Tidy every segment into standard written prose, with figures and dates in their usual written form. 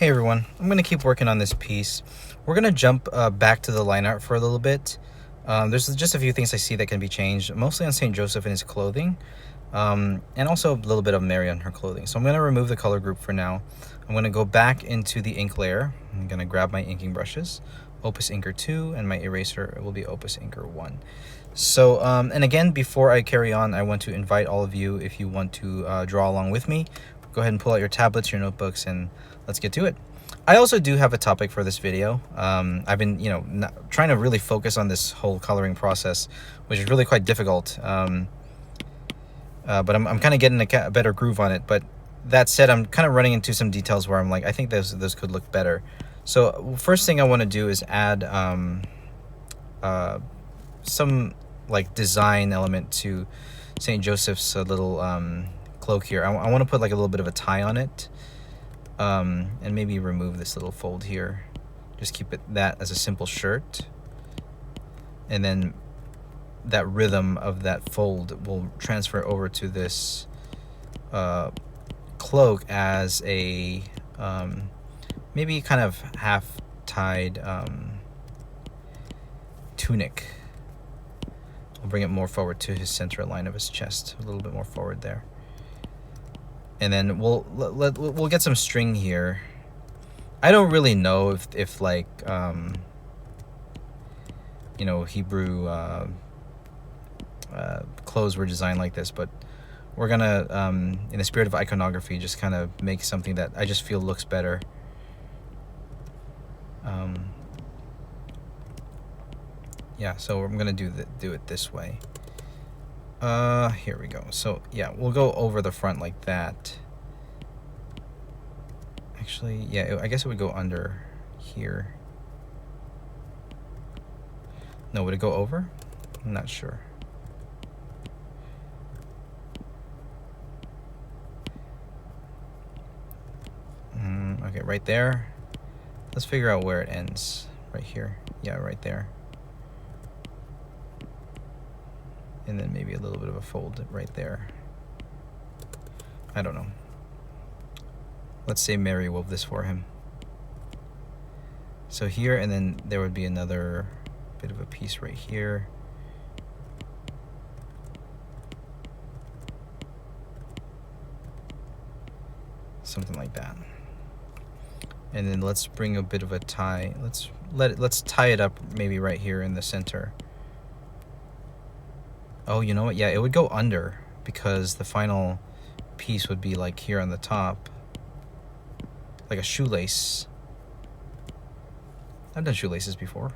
Hey everyone, I'm going to keep working on this piece. We're going to jump back to the line art for a little bit. There's just a few things I see that can be changed, mostly on St. Joseph and his clothing, and also a little bit of Mary on her clothing. So I'm going to remove the color group for now. I'm going to go back into the ink layer. I'm going to grab my inking brushes, Opus Inker 2, and my eraser will be Opus Inker 1. So, and again, before I carry on, I want to invite all of you, if you want to draw along with me, go ahead and pull out your tablets, your notebooks, and let's get to it. I also do have a topic for this video. I've been, trying to really focus on this whole coloring process, which is really quite difficult. But I'm kind of getting a better groove on it. But that said, I'm kind of running into some details where I'm like, I think those could look better. So first thing I want to do is add some like design element to St. Joseph's little cloak here. I want to put like a little bit of a tie on it. And maybe remove this little fold here. Just keep that as a simple shirt. And then that rhythm of that fold will transfer over to this cloak as a maybe kind of half-tied tunic. I'll bring it more forward to his center line of his chest, a little bit more forward there. And then we'll get some string here. I don't really know if like Hebrew clothes were designed like this, but we're gonna in the spirit of iconography just kind of make something that I just feel looks better. Yeah, so I'm gonna do it this way. Here we go. So yeah, we'll go over the front like that. Actually, yeah, I guess it would go under here. No, would it go over? I'm not sure. Okay, right there. Let's figure out where it ends. Right here. Yeah, right there. And then maybe a little bit of a fold right there. I don't know. Let's say Mary wove this for him. So here, and then there would be another bit of a piece right here. Something like that. And then let's bring a bit of a tie. Let's tie it up maybe right here in the center. Oh, you know what? Yeah, it would go under because the final piece would be like here on the top. Like a shoelace. I've done shoelaces before.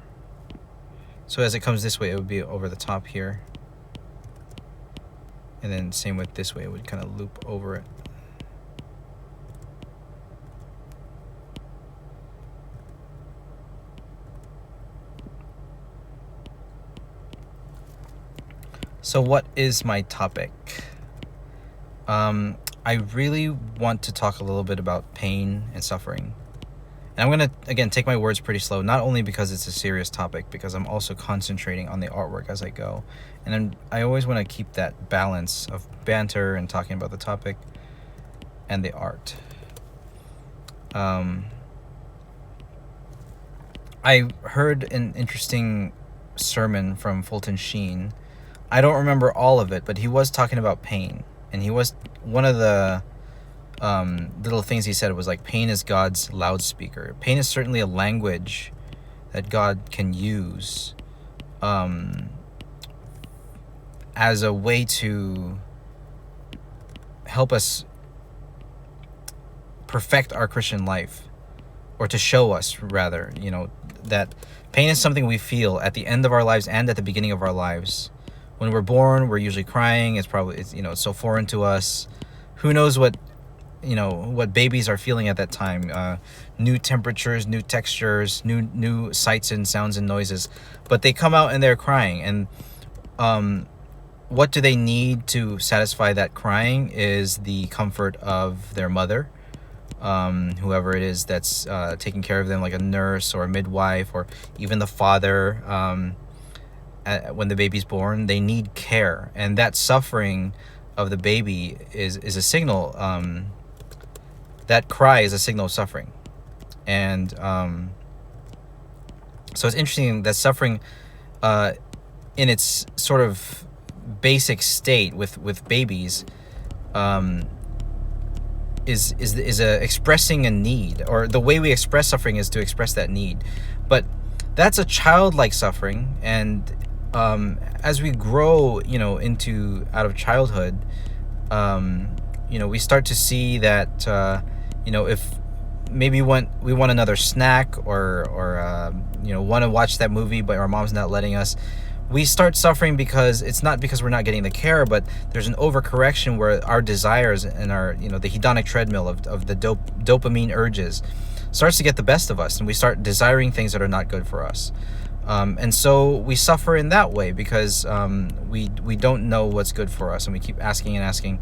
So as it comes this way, it would be over the top here. And then same with this way, it would kind of loop over it. So what is my topic? I really want to talk a little bit about pain and suffering. And I'm going to, again, take my words pretty slow, not only because it's a serious topic, because I'm also concentrating on the artwork as I go. And I always want to keep that balance of banter and talking about the topic and the art. I heard an interesting sermon from Fulton Sheen. I don't remember all of it, but he was talking about pain. And he was, one of the little things he said was like, pain is God's loudspeaker. Pain is certainly a language that God can use as a way to help us perfect our Christian life, or to show us, rather, that pain is something we feel at the end of our lives and at the beginning of our lives. When we're born, we're usually crying. It's so foreign to us. Who knows what babies are feeling at that time? New temperatures, new textures, new sights and sounds and noises. But they come out and they're crying. And what do they need to satisfy that crying is the comfort of their mother, whoever it is that's taking care of them, like a nurse or a midwife, or even the father. When the baby's born, they need care, and that suffering of the baby is a signal. That cry is a signal of suffering. And so it's interesting that suffering, in its sort of basic state with babies, is expressing a need, or the way we express suffering is to express that need. But that's a childlike suffering, and as we grow, into out of childhood, we start to see that if maybe we want another snack, or want to watch that movie, but our mom's not letting us, we start suffering because it's not because we're not getting the care, but there's an overcorrection where our desires and our the hedonic treadmill of the dopamine urges starts to get the best of us, and we start desiring things that are not good for us. And so we suffer in that way because we don't know what's good for us, and we keep asking and asking,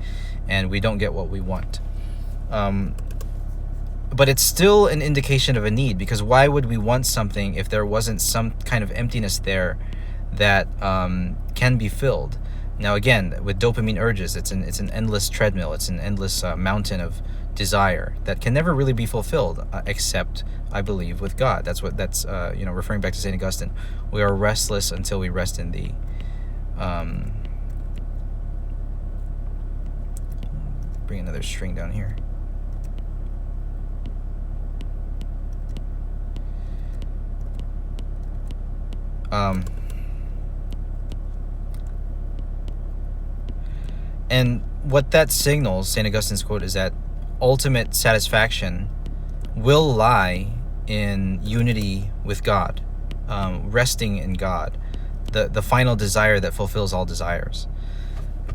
and we don't get what we want. But it's still an indication of a need, because why would we want something if there wasn't some kind of emptiness there that can be filled? Now again, with dopamine urges, it's an endless treadmill. It's an endless mountain of desire that can never really be fulfilled, except, I believe, with God. That's referring back to St. Augustine. We are restless until we rest in Thee. Bring another string down here. And what that signals, St. Augustine's quote, is that ultimate satisfaction will lie in unity with God, resting in God, the final desire that fulfills all desires,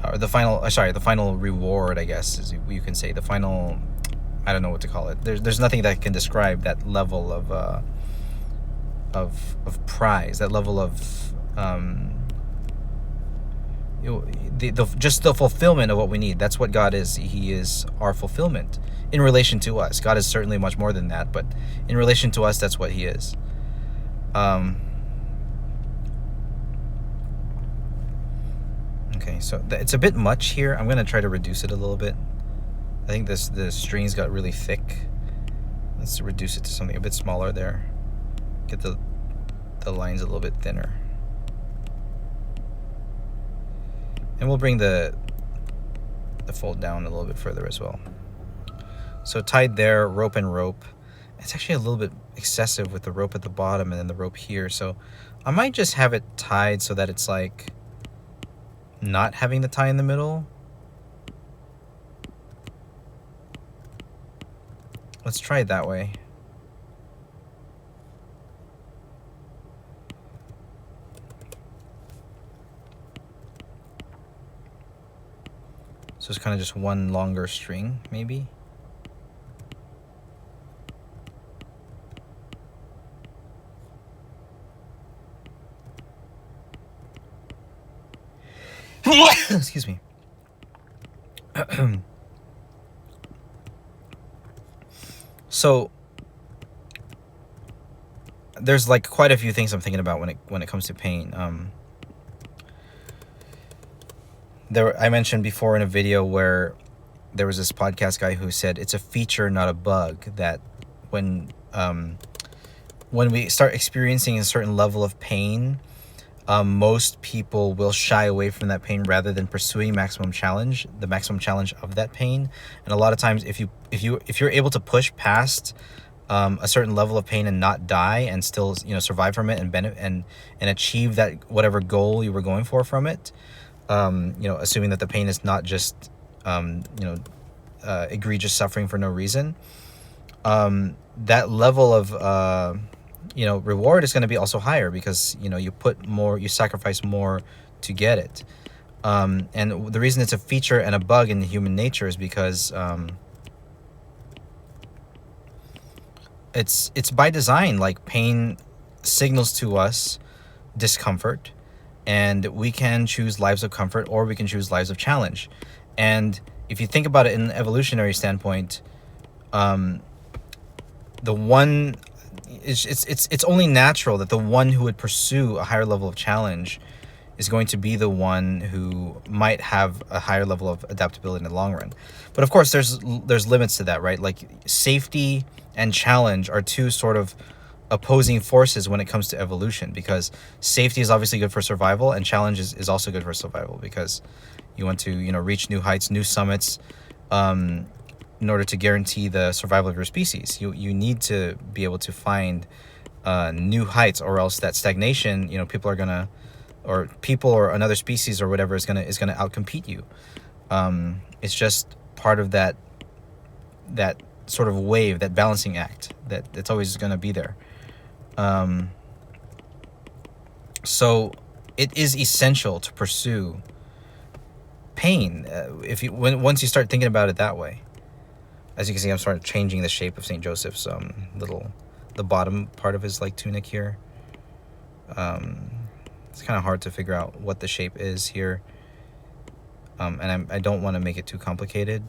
or the final reward, I guess, is you can say, the final, I don't know what to call it. There's nothing that can describe that level of prize, that level of just the fulfillment of what we need. That's what God is. He is our fulfillment in relation to us. God is certainly much more than that, but in relation to us, that's what He is. Okay, so it's a bit much here. I'm gonna try to reduce it a little bit. I think the strings got really thick. Let's reduce it to something a bit smaller there. Get the lines a little bit thinner. And we'll bring the fold down a little bit further as well. So tied there, rope and rope. It's actually a little bit excessive with the rope at the bottom and then the rope here. So I might just have it tied so that it's like not having the tie in the middle. Let's try it that way. So it's kind of just one longer string, maybe. Excuse me. So there's like quite a few things I'm thinking about when it comes to pain. I mentioned before in a video where there was this podcast guy who said it's a feature, not a bug, that when we start experiencing a certain level of pain, most people will shy away from that pain rather than pursuing the maximum challenge of that pain. And a lot of times, if you're able to push past a certain level of pain and not die and still survive from it and benefit and achieve that whatever goal you were going for from it, assuming that the pain is not just egregious suffering for no reason, that level of reward is going to be also higher because you put more, you sacrifice more to get it. And the reason it's a feature and a bug in human nature is because it's by design. Like, pain signals to us discomfort, and we can choose lives of comfort or we can choose lives of challenge. And if you think about it in an evolutionary standpoint, it's only natural that the one who would pursue a higher level of challenge is going to be the one who might have a higher level of adaptability in the long run. But of course, there's limits to that, right? Like, safety and challenge are two sort of opposing forces when it comes to evolution, because safety is obviously good for survival, and challenge is also good for survival, because you want to, you know, reach new heights, new summits, in order to guarantee the survival of your species. You need to be able to find new heights, or else that stagnation, you know, people or another species or whatever is gonna outcompete you. It's just part of that sort of wave, that balancing act that's always gonna be there. So it is essential to pursue pain, once you start thinking about it that way. As you can see, I'm sort of changing the shape of St. Joseph's the bottom part of his like tunic here. It's kind of hard to figure out what the shape is here, and I don't want to make it too complicated.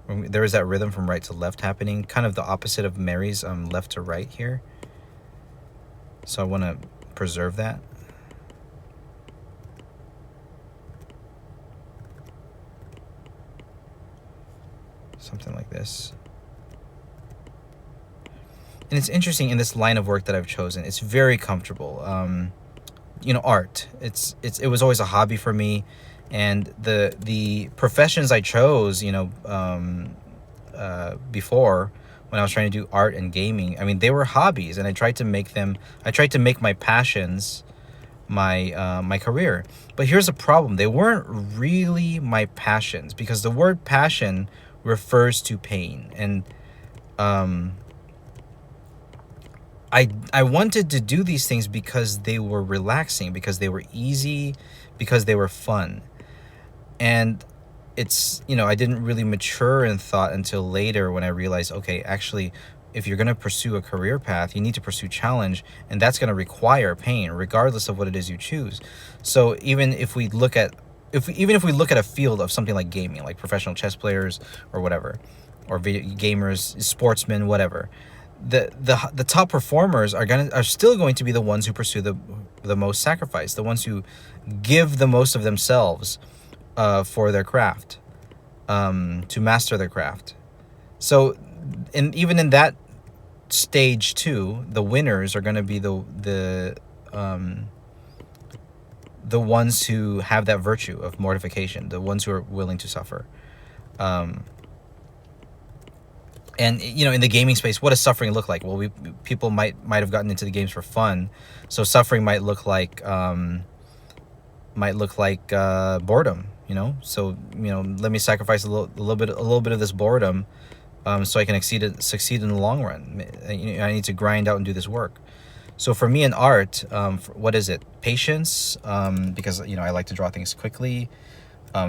There is that rhythm from right to left happening, kind of the opposite of Mary's left to right here. So I want to preserve that. Something like this. And it's interesting, in this line of work that I've chosen, it's very comfortable. You know, art. It was always a hobby for me, and the professions I chose, you know, before, when I was trying to do art and gaming, I mean, they were hobbies, and I tried to make my passions my career. But here's the problem: they weren't really my passions, because the word passion refers to pain, and I wanted to do these things because they were relaxing, because they were easy, because they were fun. And it's, you know, I didn't really mature in thought until later, when I realized, okay, actually, if you're going to pursue a career path, you need to pursue challenge, and that's going to require pain, regardless of what it is you choose. So even if we look at a field of something like gaming, like professional chess players or whatever, or video gamers, sportsmen, whatever, the top performers are still going to be the ones who pursue the most sacrifice, the ones who give the most of themselves for their craft, to master their craft. So, even in that stage too, the winners are going to be the ones who have that virtue of mortification, the ones who are willing to suffer. And, you know, in the gaming space, what does suffering look like? Well, people might have gotten into the games for fun, so suffering might look like boredom. You know, so, you know, let me sacrifice a little bit of this boredom, so I can succeed in the long run. You know, I need to grind out and do this work. So for me in art, what is it? Patience, because, you know, I like to draw things quickly.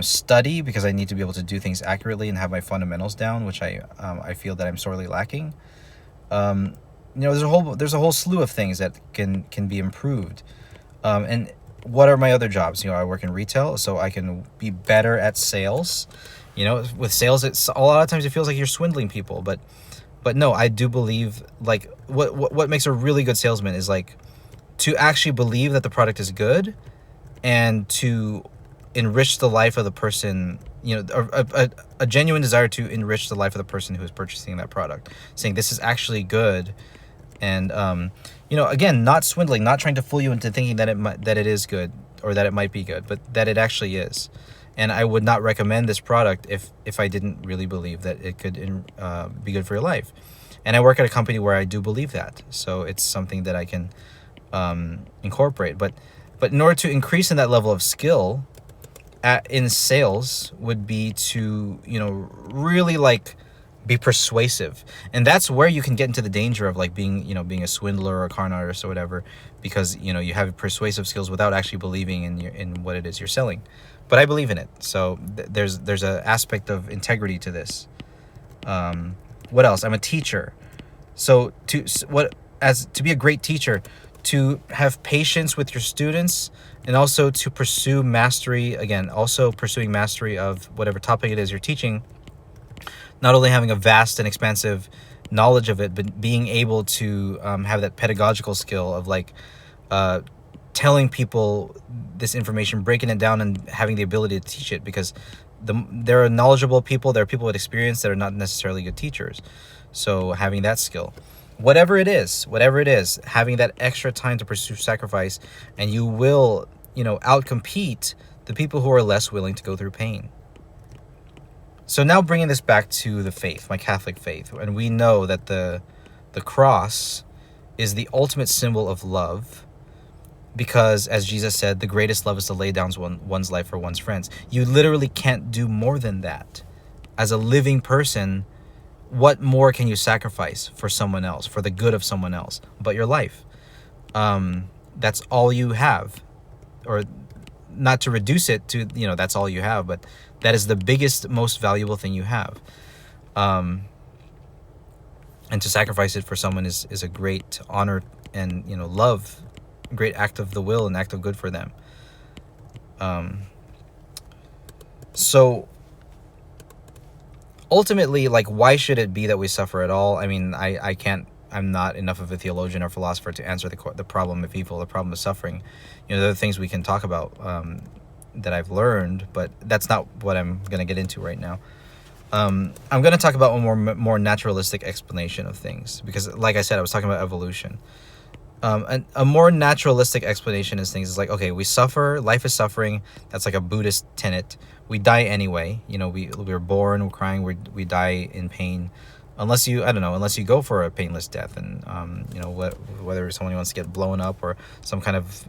Study, because I need to be able to do things accurately and have my fundamentals down, which I feel that I'm sorely lacking. You know, there's a whole slew of things that can be improved. And what are my other jobs? You know, I work in retail, so I can be better at sales. You know, with sales, it's a lot of times it feels like you're swindling people, but no, I do believe, like, what makes a really good salesman is, like, to actually believe that the product is good, and to enrich the life of the person, you know, a genuine desire to enrich the life of the person who is purchasing that product, saying this is actually good. And you know, again, not swindling, not trying to fool you into thinking that it is good, or that it might be good, but that it actually is. And I would not recommend this product if I didn't really believe that it could be good for your life. And I work at a company where I do believe that, so it's something that I can incorporate. But in order to increase in that level of skill in sales, would be to, you know, really, like, be persuasive. And that's where you can get into the danger of, like, being a swindler or a con artist or whatever, because, you know, you have persuasive skills without actually believing in what it is you're selling. But I believe in it, so there's an aspect of integrity to this. What else? I'm a teacher, so to be a great teacher, to have patience with your students, and also to pursue mastery, again, also pursuing mastery of whatever topic it is you're teaching. Not only having a vast and expansive knowledge of it, but being able to have that pedagogical skill of, like, telling people this information, breaking it down, and having the ability to teach it, because there are knowledgeable people, there are people with experience that are not necessarily good teachers. So having that skill, whatever it is, having that extra time to pursue sacrifice, and you will, outcompete the people who are less willing to go through pain. So now bringing this back to the faith, my Catholic faith, and we know that the cross is the ultimate symbol of love, because as Jesus said, the greatest love is to lay down one's life for one's friends. You literally can't do more than that. As a living person, what more can you sacrifice for someone else, for the good of someone else, but your life? That's all you have. Or not to reduce it to, that's all you have, but that is the biggest, most valuable thing you have. And to sacrifice it for someone is a great honor and, love, great act of the will and act of good for them. So ultimately, like, why should it be that we suffer at all? I mean, I'm not enough of a theologian or philosopher to answer the problem of evil, the problem of suffering. There are things we can talk about that I've learned, but that's not what I'm going to get into right now. I'm going to talk about a more naturalistic explanation of things, because, like I said, I was talking about evolution. And a more naturalistic explanation of things is like, okay, we suffer, life is suffering. That's like a Buddhist tenet. We die anyway. We're born, we're crying, we die in pain. Unless you go for a painless death, and whether someone wants to get blown up or some kind of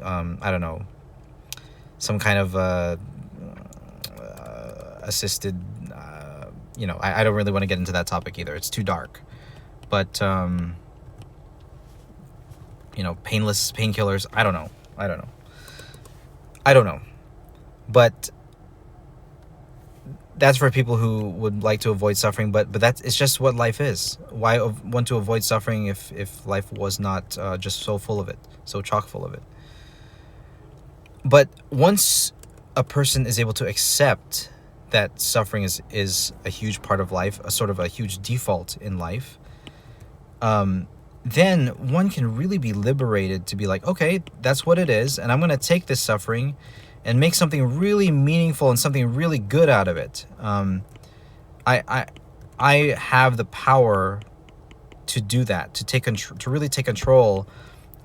assisted. I don't really want to get into that topic either. It's too dark. But painless painkillers. I don't know. But that's for people who would like to avoid suffering, but it's just what life is. Why want to avoid suffering if life was not just so full of it, so chock full of it? But once a person is able to accept that suffering is a huge part of life, a sort of a huge default in life, then one can really be liberated to be like, okay, that's what it is, and I'm going to take this suffering and make something really meaningful and something really good out of it. I have the power to do that, to really take control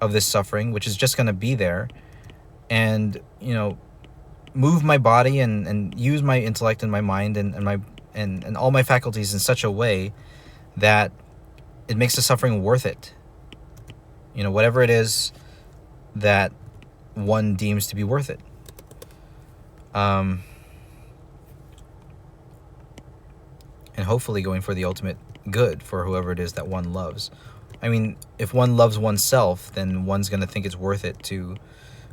of this suffering, which is just going to be there, and move my body and use my intellect and my mind and all my faculties in such a way that it makes the suffering worth it. Whatever it is that one deems to be worth it. And hopefully going for the ultimate good for whoever it is that one loves. I mean, if one loves oneself, then one's going to think it's worth it to,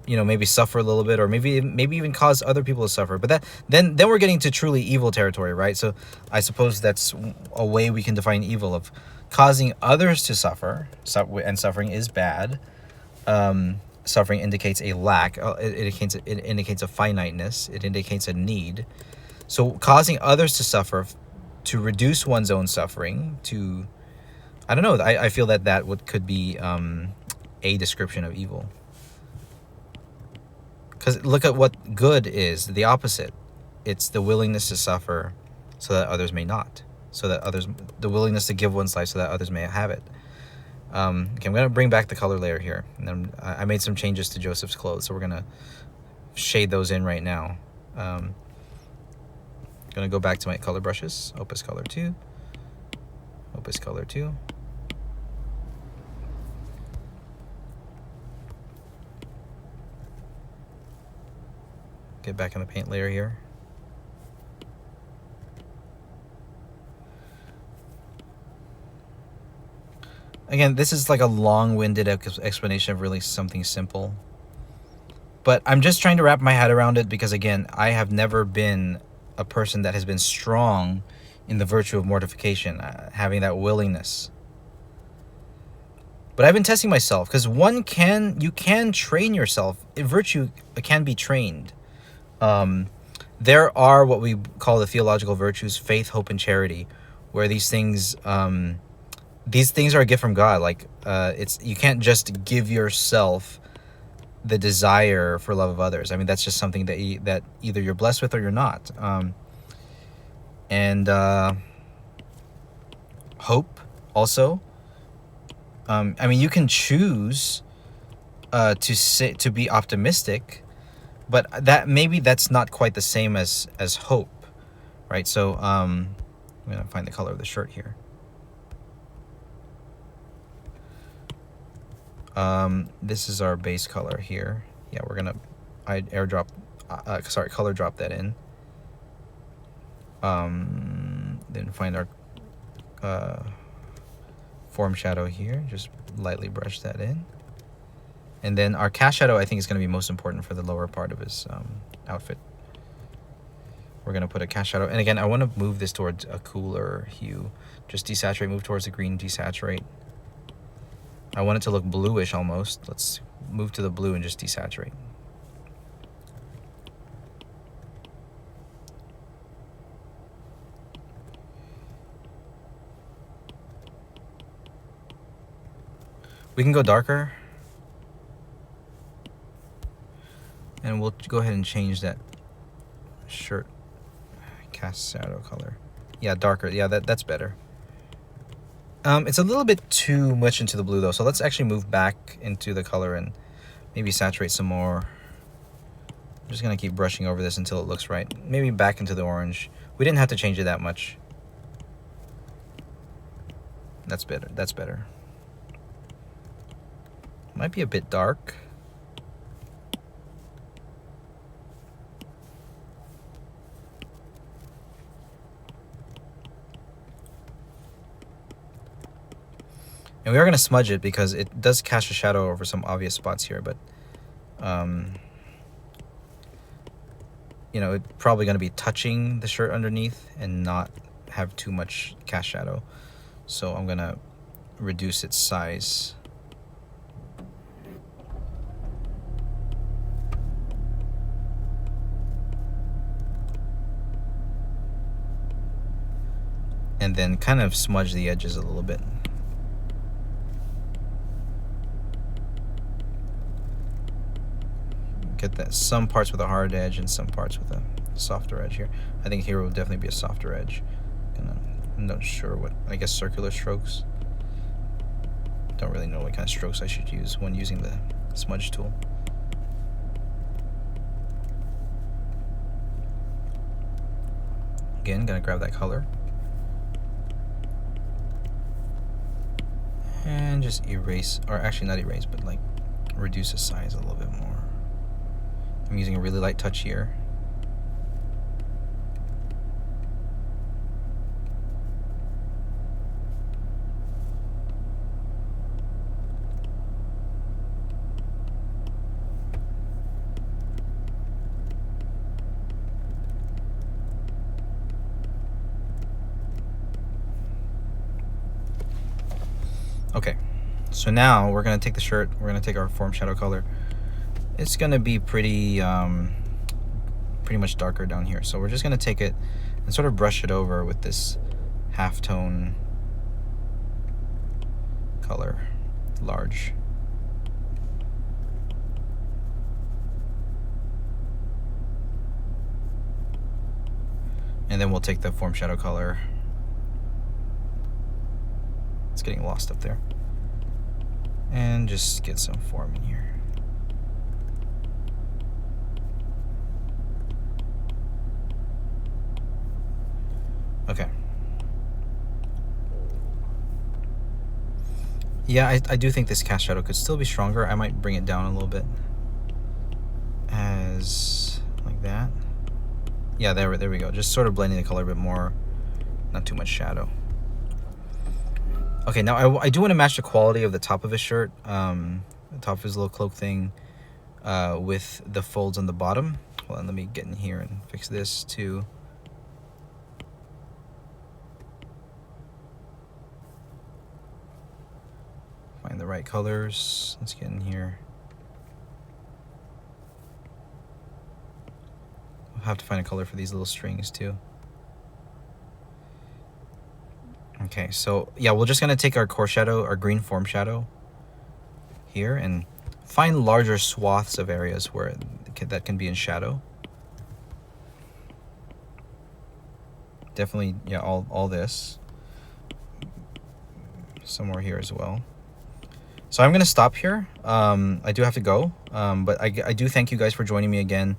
maybe suffer a little bit, or maybe even cause other people to suffer. But then we're getting to truly evil territory, right? So I suppose that's a way we can define evil, of causing others to suffer, and suffering is bad. Suffering indicates a lack. It indicates a finiteness. It indicates a need. So causing others to suffer, to reduce one's own suffering, to, I don't know. I feel that could be a description of evil. Because look at what good is, the opposite. It's the willingness to suffer so that others may not. The willingness to give one's life so that others may have it. Okay, I'm going to bring back the color layer here. And then I made some changes to Joseph's clothes, so we're going to shade those in right now. Going to go back to my color brushes. Opus Color 2. Opus Color 2. Get back in the paint layer here. Again, this is like a long-winded explanation of really something simple. But I'm just trying to wrap my head around it because, again, I have never been a person that has been strong in the virtue of mortification, having that willingness. But I've been testing myself, because you can train yourself. Virtue can be trained. There are what we call the theological virtues: faith, hope, and charity, where these things are a gift from God. Like, you can't just give yourself the desire for love of others. I mean, that's just something that either you're blessed with or you're not. And hope also. I mean, you can choose to be optimistic, but maybe that's not quite the same as hope, right? So I'm gonna find the color of the shirt here. This is our base color here. Yeah, we're gonna color drop that in. Then find our form shadow here. Just lightly brush that in. And then our cast shadow, I think, is going to be most important for the lower part of his outfit. We're going to put a cast shadow. And again, I want to move this towards a cooler hue. Just desaturate, move towards the green, desaturate. I want it to look bluish almost. Let's move to the blue and just desaturate. We can go darker. And we'll go ahead and change that shirt cast shadow color. Yeah, darker. Yeah, that's better. It's a little bit too much into the blue though, so let's actually move back into the color and maybe saturate some more. I'm just gonna keep brushing over this until it looks right. Maybe back into the orange. We didn't have to change it that much. That's better. That's better. Might be a bit dark. And we are going to smudge it because it does cast a shadow over some obvious spots here, but you know, it's probably going to be touching the shirt underneath and not have too much cast shadow. So I'm going to reduce its size. And then kind of smudge the edges a little bit. Get that some parts with a hard edge and some parts with a softer edge here. I think here will definitely be a softer edge. I'm not sure what, I guess circular strokes. Don't really know what kind of strokes I should use when using the smudge tool. Again, gonna grab that color and just erase, or actually not erase, but like reduce the size a little bit more. I'm using a really light touch here. Okay, so now we're gonna take the shirt, we're gonna take our form shadow color. It's gonna be pretty much darker down here. So we're just gonna take it and sort of brush it over with this halftone color, large. And then we'll take the form shadow color. It's getting lost up there. And just get some form in here. Okay. Yeah, I do think this cast shadow could still be stronger. I might bring it down a little bit. As like that. Yeah, there we go. Just sort of blending the color a bit more. Not too much shadow. Okay, now I do want to match the quality of the top of his shirt, the top of his little cloak thing, with the folds on the bottom. Well, let me get in here and fix this too. Find the right colors. Let's get in here. I'll have to find a color for these little strings too. Okay, so yeah, we're just gonna take our core shadow, our green form shadow here, and find larger swaths of areas where that can be in shadow. definitely, yeah, all this. Somewhere here as well. So I'm gonna stop here. I do have to go, but I do thank you guys for joining me again,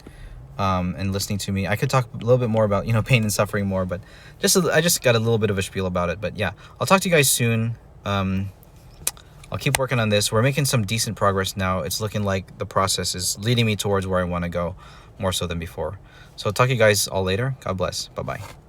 and listening to me. I could talk a little bit more about, you know, pain and suffering more, but I just got a little bit of a spiel about it. But yeah, I'll talk to you guys soon. I'll keep working on this. We're making some decent progress now. It's looking like the process is leading me towards where I want to go, more so than before. So I'll talk to you guys all later. God bless. Bye-bye.